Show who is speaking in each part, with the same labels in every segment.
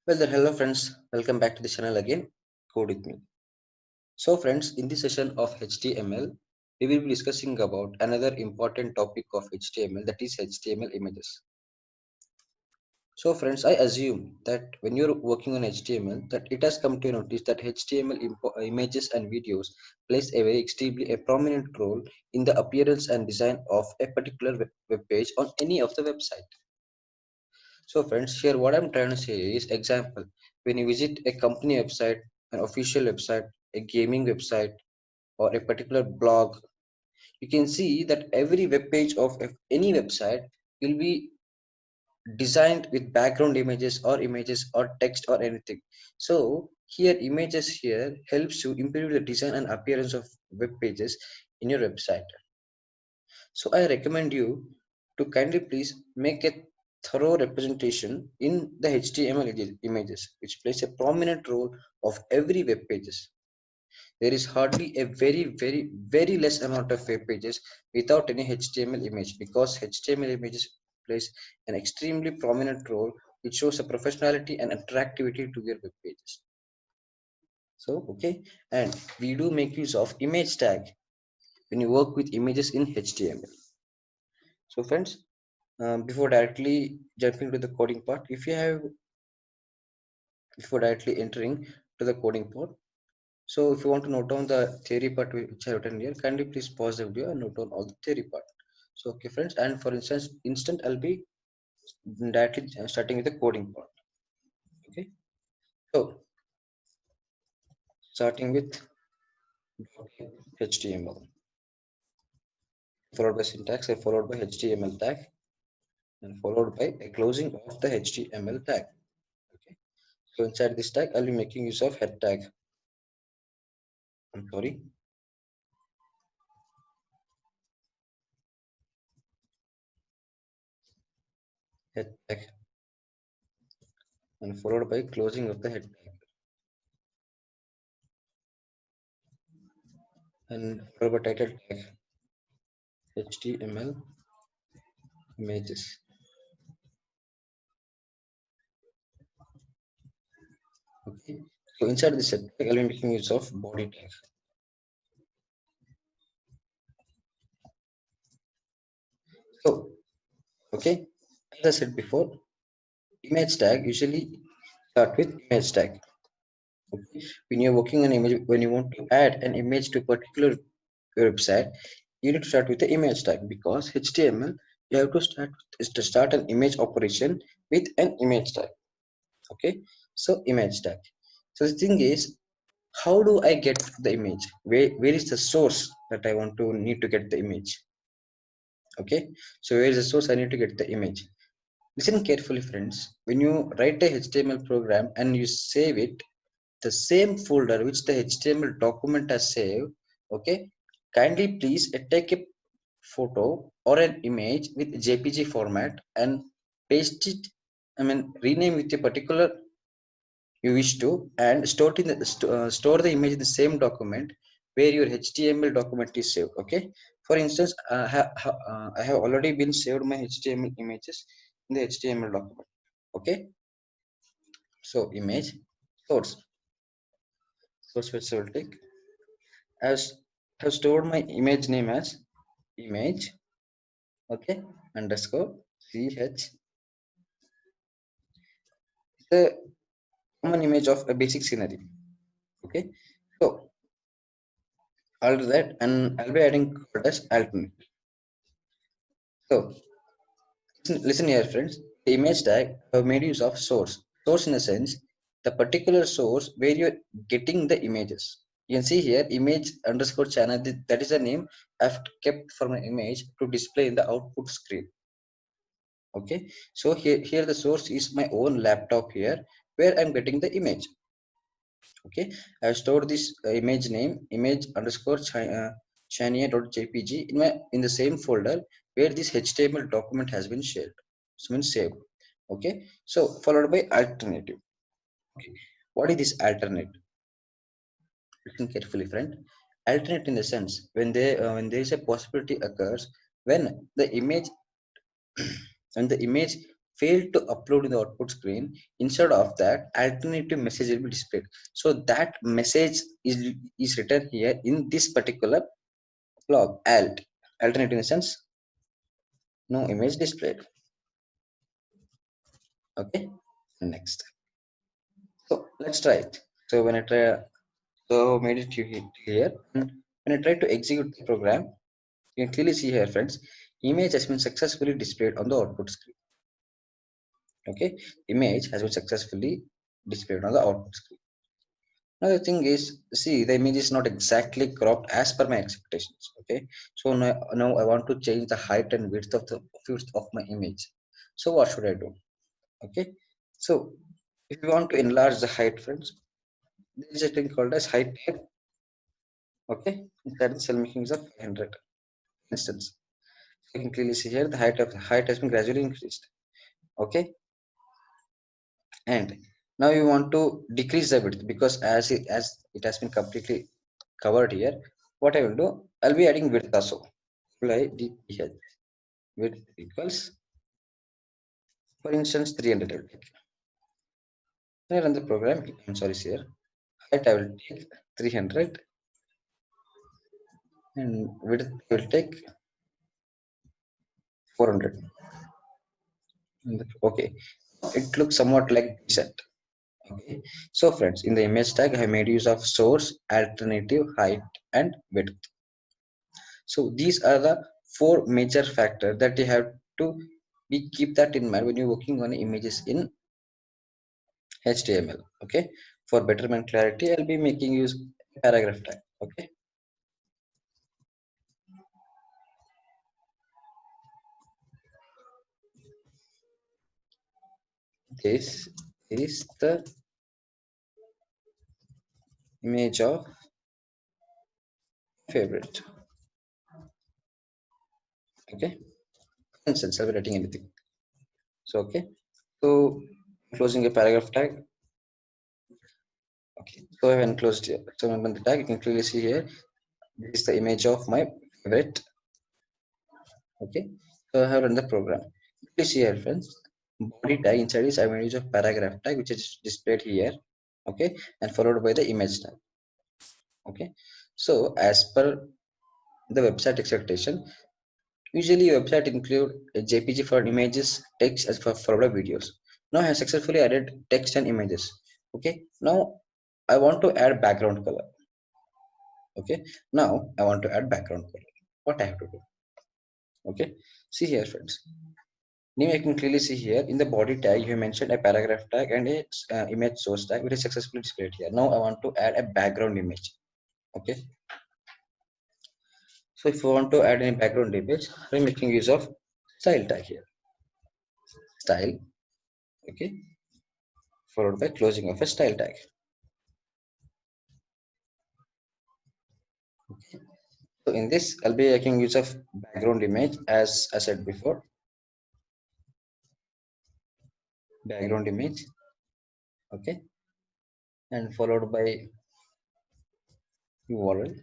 Speaker 1: Well, then, hello friends, welcome back to the channel again. Code with me. So, friends, in this session of HTML, we will be discussing about another important topic of HTML, that is HTML images. So, friends, I assume that when you're working on HTML, that it has come to notice that HTML images and videos plays a very extremely a prominent role in the appearance and design of a particular web page on any of the website. So friends, here what I'm trying to say is example, when you visit a company website, an official website, a gaming website, or a particular blog, you can see that every web page of any website will be designed with background images or text or anything. So here images here helps to improve the design and appearance of web pages in your website. So I recommend you to kindly please make a thorough representation in the HTML images, which plays a prominent role of every web pages. There is hardly a very less amount of web pages without any HTML image because HTML images plays an extremely prominent role which shows a professionality and attractivity to your web pages. So, okay, and we do make use of image tag when you work with images in HTML. So, friends, before directly jumping to the coding part, if you have before directly entering to the coding part, so if you want to note down the theory part which I have written here, kindly please pause the video and note down all the theory part. So okay friends, and for instance, I'll be directly starting with the coding part. Okay, so starting with HTML, followed by syntax, and followed by HTML tag, and followed by a closing of the HTML tag. Okay, so inside this tag, I'll be making use of head tag. I'm sorry, head tag, and followed by closing of the head tag, and followed by title tag, HTML images. Okay, so inside this head tag, I'll be making use of body tag. So, okay, as I said before, image tag usually start with image tag. Okay, when you're working on image, when you want to add an image to a particular website, you need to start with the image tag because HTML you have to start an image operation with an image tag. Okay, so image tag. So the thing is, how do I get the image? Where is the source that I want to need to get the image? Okay, so where is the source I need to get the image? Listen carefully, friends. When you write a HTML program and you save it, the same folder which the HTML document has saved, okay, kindly please take a photo or an image with JPG format and paste it, rename with a particular you wish to and store the image in the same document where your HTML document is saved. Okay, for instance, I have already been saved my HTML images in the HTML document. Okay, so image source which I will take as have stored my image name as image, okay, underscore ch, the common image of a basic scenery. Okay, so I'll do that and I'll be adding code as alternate. So listen here, friends. The image tag have made use of source. Source in a sense, the particular source where you're getting the images. You can see here image underscore channel. That is the name I've kept for my image to display in the output screen. Okay. So here the source is my own laptop here where I'm getting the image. Okay. I've stored this image name image underscore chania.jpg in the same folder where this HTML document has been shared. It's been saved. Okay, so followed by alternative. Okay, what is this alternate? Listen carefully, friend. Alternate in the sense when there is a possibility occurs when the image when the image failed to upload in the output screen. Instead of that, alternative message will be displayed. So that message is written here in this particular log. Alternative in the sense no image displayed. Okay, next. So let's try it. So when I try, so made it here, and when I try to execute the program, you can clearly see here, friends, image has been successfully displayed on the output screen. Okay, image has been successfully displayed on the output screen. Now the thing is, see, the image is not exactly cropped as per my expectations. Okay, so now I want to change the height and width of my image. So what should I do? Okay, so if you want to enlarge the height, friends, there is a thing called as height tag. Okay, inside the cell making is of 500 instance. You can clearly see here the height has been gradually increased. Okay, and now you want to decrease the width because as it has been completely covered here. What I will do, I'll be adding width also. Apply dph width equals, for instance, 300. I will take. When I run the program, I'm sorry here, height I will take 300 and width I will take 400. Okay, it looks somewhat like decent. Okay, so friends, in the image tag I made use of source, alternative, height and width. So these are the four major factors that you have to be keep that in mind when you're working on images in HTML. Okay, for betterment clarity, I'll be making use paragraph tag. Okay, this is the image of favorite. Okay, for instance, I'll be writing anything. So okay, so closing a paragraph tag. Okay, so I have enclosed here. So when the tag, you can clearly see here. This is the image of my favorite. Okay, so I have run the program. Please see here, friends. Body tag inside is I will use a paragraph tag which is displayed here. Okay, and followed by the image tag. Okay, so as per the website expectation, usually website include a JPG for images, text as for followed by videos. Now I have successfully added text and images. Okay, now I want to add background color. Okay, now I want to add background color. What I have to do? Okay, see here, friends. Now you can clearly see here in the body tag you have mentioned a paragraph tag and a image source tag which is successfully displayed here. Now I want to add a background image. Okay, so if you want to add any background image, I'm making use of style tag here. Style, okay, followed by closing of a style tag. Okay. So in this, I'll be making use of background image as I said before. Background image, okay, and followed by URL.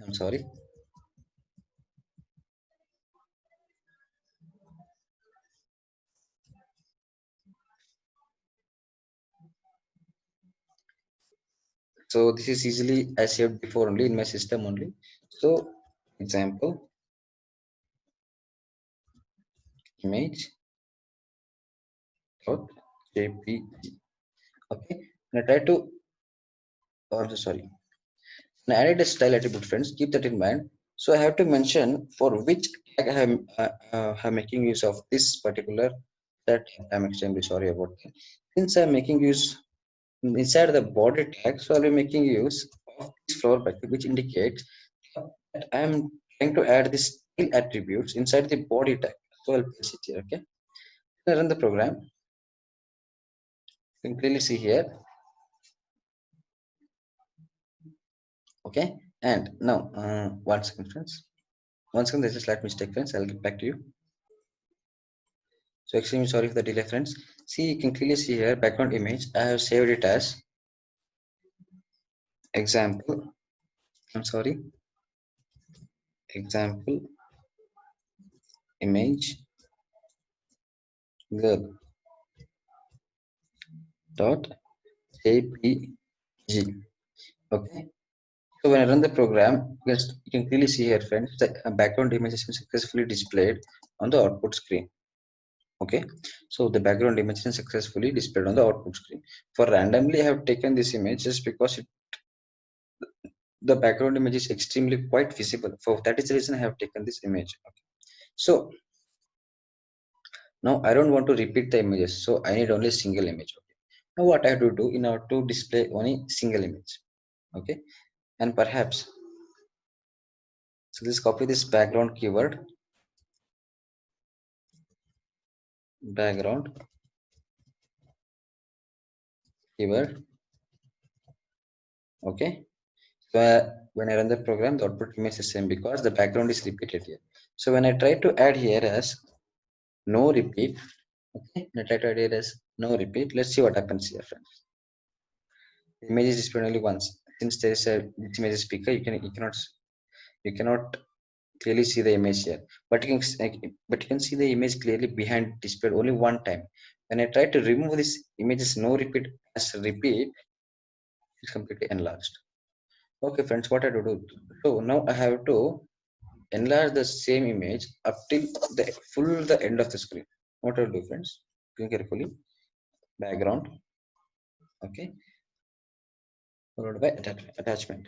Speaker 1: I'm sorry. So this is easily I saved before only in my system only. So example image dot jpg. Okay, and I try to, oh, I'm so sorry. And I added a style attribute, friends. Keep that in mind. So I have to mention for which tag I'm making use of this particular that. I'm extremely sorry about that. Since I'm making use inside the body tag, so I'll be making use of this flower bracket, which indicates that I'm trying to add this style attributes inside the body tag. So I'll place it here. Okay. When I run the program, you can clearly see here. Okay, and now 1 second, friends. 1 second, there's a slight mistake, friends. I'll get back to you. So extremely sorry for the delay, friends. See, you can clearly see here background image. I have saved it as example. I'm sorry, example image girl dot jpg. Okay, so when I run the program, you can clearly see here, friends, the background image has been successfully displayed on the output screen. Okay, so the background image is successfully displayed on the output screen. For randomly, I have taken this image just because the background image is extremely quite visible. For that is the reason I have taken this image. Okay. So now I don't want to repeat the images, so I need only a single image. Okay. Now what I have to do in order to display only single image. Okay, and perhaps so let's copy this background keyword, background keyword. Okay, so when I run the program, the output remains the same because the background is repeated here. So when I try to add here as no repeat, okay, when I try to add here as no repeat, let's see what happens here, friends. The image is displayed only once. Since there is a this image is bigger, you cannot clearly see the image here. But you can see the image clearly behind displayed only one time. When I try to remove this images no repeat as repeat, it's completely enlarged. Okay, friends, what I have to do? So now I have to enlarge the same image up till the end of the screen. What I'll do, friends? Think carefully. Background, okay, followed by attachment,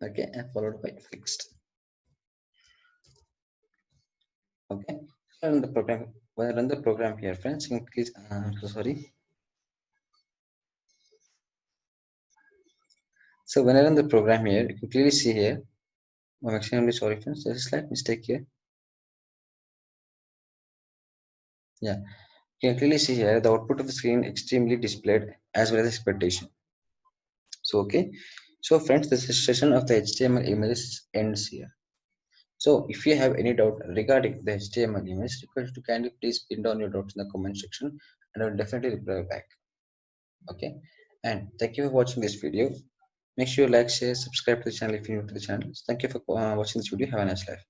Speaker 1: okay, and followed by fixed, okay. And the program when I run the program here, friends, you can please. So sorry. So when I run the program here, you can clearly see here. I'm extremely sorry, friends. There's a slight mistake here. Yeah, you can clearly see here the output of the screen extremely displayed as well as expectation. So okay, so friends, this session of the HTML images ends here. So if you have any doubt regarding the HTML image, request to kindly please pin down your doubts in the comment section, and I will definitely reply back. Okay, and thank you for watching this video. Make sure you like, share, subscribe to the channel if you're new to the channel. Thank you for watching this video. Have a nice life.